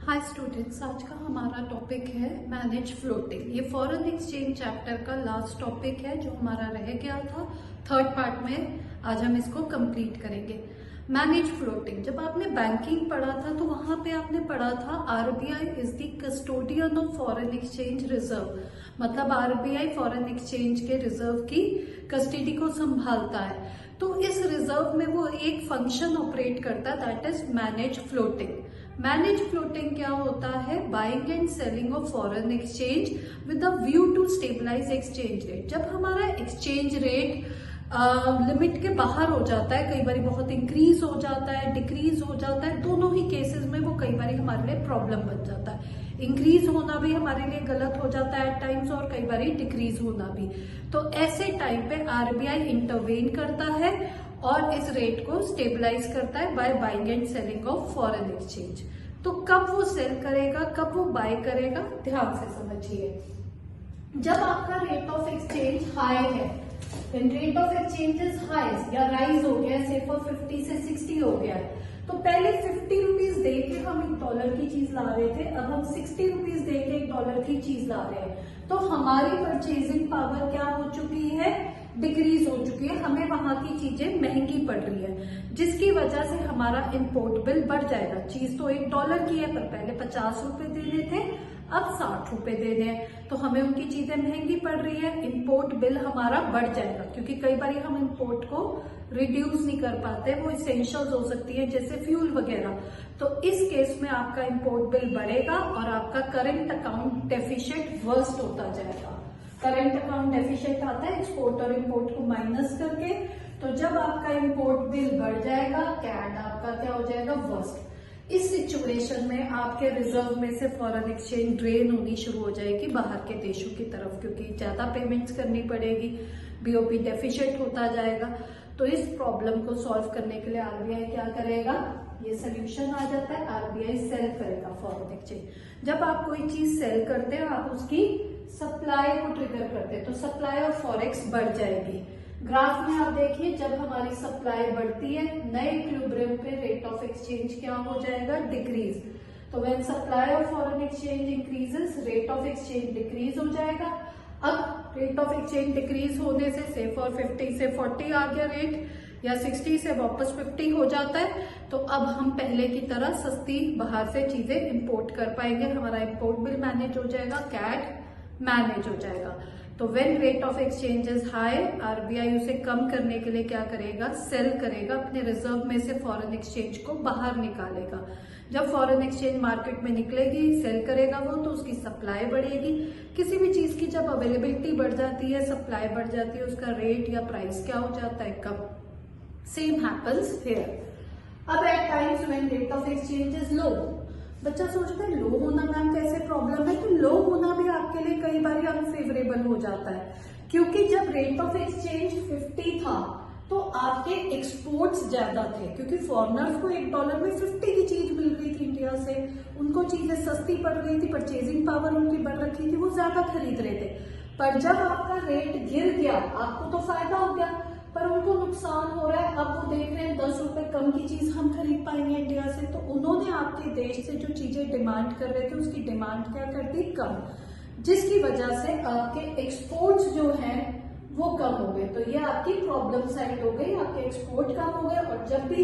Hi students, आज का हमारा टॉपिक है मैनेज फ्लोटिंग। ये फॉरेन एक्सचेंज चैप्टर का लास्ट टॉपिक है जो हमारा रह गया था थर्ड पार्ट में। आज हम इसको कंप्लीट करेंगे। मैनेज फ्लोटिंग, जब आपने बैंकिंग पढ़ा था तो वहां पे आपने पढ़ा था RBI is the custodian of foreign exchange reserve. मतलब आरबीआई फॉरेन एक्सचेंज के रिजर्व की कस्टडी को संभालता है। तो इस रिजर्व में वो एक फंक्शन ऑपरेट करता है, that is manage floating. Manage floating क्या होता है? Buying and selling of foreign exchange with a view to stabilise exchange rate. जब हमारा एक्सचेंज रेट लिमिट के बाहर हो जाता है, कई बार बहुत इंक्रीज हो जाता है, डिक्रीज हो जाता है, दोनों ही केसेस में वो कई बार हमारे लिए प्रॉब्लम बन जाता है। इंक्रीज होना भी हमारे लिए गलत हो जाता है एट टाइम्स, और कई बार डिक्रीज होना भी। तो ऐसे टाइम पे आरबीआई इंटरवेन करता है और इस रेट को स्टेबलाइज करता है by buying and selling of foreign exchange. तो कब वो सेल करेगा, कब वो बाय करेगा, ध्यान से समझिए। जब आपका रेट ऑफ एक्सचेंज हाई है, rate of exchange is high या राइज हो गया, से फॉर 50 से 60 हो गया, तो पहले 50 रुपीज दे के हम $1 की चीज ला रहे थे, अब हम 60 रुपीज दे के $1 की चीज ला रहे हैं। तो हमारी परचेजिंग पावर क्या हो चुकी है? डिक्रीज हो चुकी है। हमें वहां की चीजें महंगी पड़ रही है, जिसकी वजह से हमारा इंपोर्ट बिल बढ़ जाएगा। चीज तो $1 की है, पर पहले 50 रुपए देने थे, अब 60 रुपए देने हैं, तो हमें उनकी चीजें महंगी पड़ रही है, इंपोर्ट बिल हमारा बढ़ जाएगा। क्योंकि कई बार हम इंपोर्ट को रिड्यूस नहीं कर पाते, वो इसेंशियल्स हो सकती है जैसे फ्यूल वगैरह। तो इस केस में आपका इंपोर्ट बिल बढ़ेगा और आपका करंट अकाउंट डेफिशिएंट वर्स्ट होता जाएगा। करंट अकाउंट डेफिशिएंट आता है एक्सपोर्ट और इंपोर्ट को माइनस करके। तो जब आपका इंपोर्ट बिल बढ़ जाएगा, कैड आपका क्या हो जाएगा? वर्स्ट। इस सिचुएशन में आपके रिजर्व में से फॉरेन एक्सचेंज ड्रेन होनी शुरू हो जाएगी बाहर के देशों की तरफ, क्योंकि ज्यादा पेमेंट्स करनी पड़ेगी, बीओपी डेफिशिएंट होता जाएगा। तो इस प्रॉब्लम को सॉल्व करने के लिए आरबीआई क्या करेगा? ये सोल्यूशन आ जाता है, आरबीआई सेल करेगा फॉरेन एक्सचेंज। जब आप कोई चीज सेल करते हैं, आप उसकी सप्लाई को ट्रिगर करते हैं, तो सप्लाई ऑफ फॉरेक्स बढ़ जाएगी। ग्राफ में आप देखिए, जब हमारी सप्लाई बढ़ती है, नए इक्विलिब्रियम पे रेट ऑफ एक्सचेंज क्या हो जाएगा? डिक्रीज। तो when supply of foreign exchange increases, rate of exchange decrease हो जाएगा। अब रेट ऑफ एक्सचेंज डिक्रीज होने से फॉर 50 से 40 आ गया रेट, या 60 से वापस 50 हो जाता है, तो अब हम पहले की तरह सस्ती बाहर से चीजें इंपोर्ट कर पाएंगे। हमारा इंपोर्ट बिल मैनेज हो जाएगा, कैड मैनेज हो जाएगा। तो when rate of exchange is high, RBI उसे कम करने के लिए क्या करेगा? सेल करेगा, अपने रिजर्व में से फॉरेन एक्सचेंज को बाहर निकालेगा। जब फॉरेन एक्सचेंज मार्केट में निकलेगी, सेल करेगा वो, तो उसकी सप्लाई बढ़ेगी। किसी भी चीज की जब अवेलेबिलिटी बढ़ जाती है, सप्लाई बढ़ जाती है, उसका रेट या प्राइस क्या हो जाता है? कम। Same happens here. अब at times when rate of exchange is low, बच्चा सोचता है लो होना मैम कैसे प्रॉब्लम है? तो लो होना भी आपके लिए कई बार अनफेवरेबल हो जाता है, क्योंकि जब रेट ऑफ एक्सचेंज 50 था तो आपके एक्सपोर्ट्स ज्यादा थे, क्योंकि फॉरेनर्स को $1 में 50 की चीज मिल रही थी इंडिया से, उनको चीजें सस्ती पड़ रही थी, परचेजिंग पावर उनकी बढ़ रखी थी, वो ज्यादा खरीद रहे थे। पर जब आपका रेट गिर गया, आपको तो फायदा हो गया, पर उनको नुकसान हो रहा है। अब वो देख रहे हैं 10 रुपए कम की चीज हम खरीद पाएंगे इंडिया से, तो उन्होंने आपके देश से जो चीजें डिमांड कर रहे थे, उसकी डिमांड क्या कर दी? कम, जिसकी वजह से आपके एक्सपोर्ट्स जो हैं वो कम हो गए। तो ये आपकी प्रॉब्लम साइड हो गई, आपके एक्सपोर्ट कम हो गए। और जब भी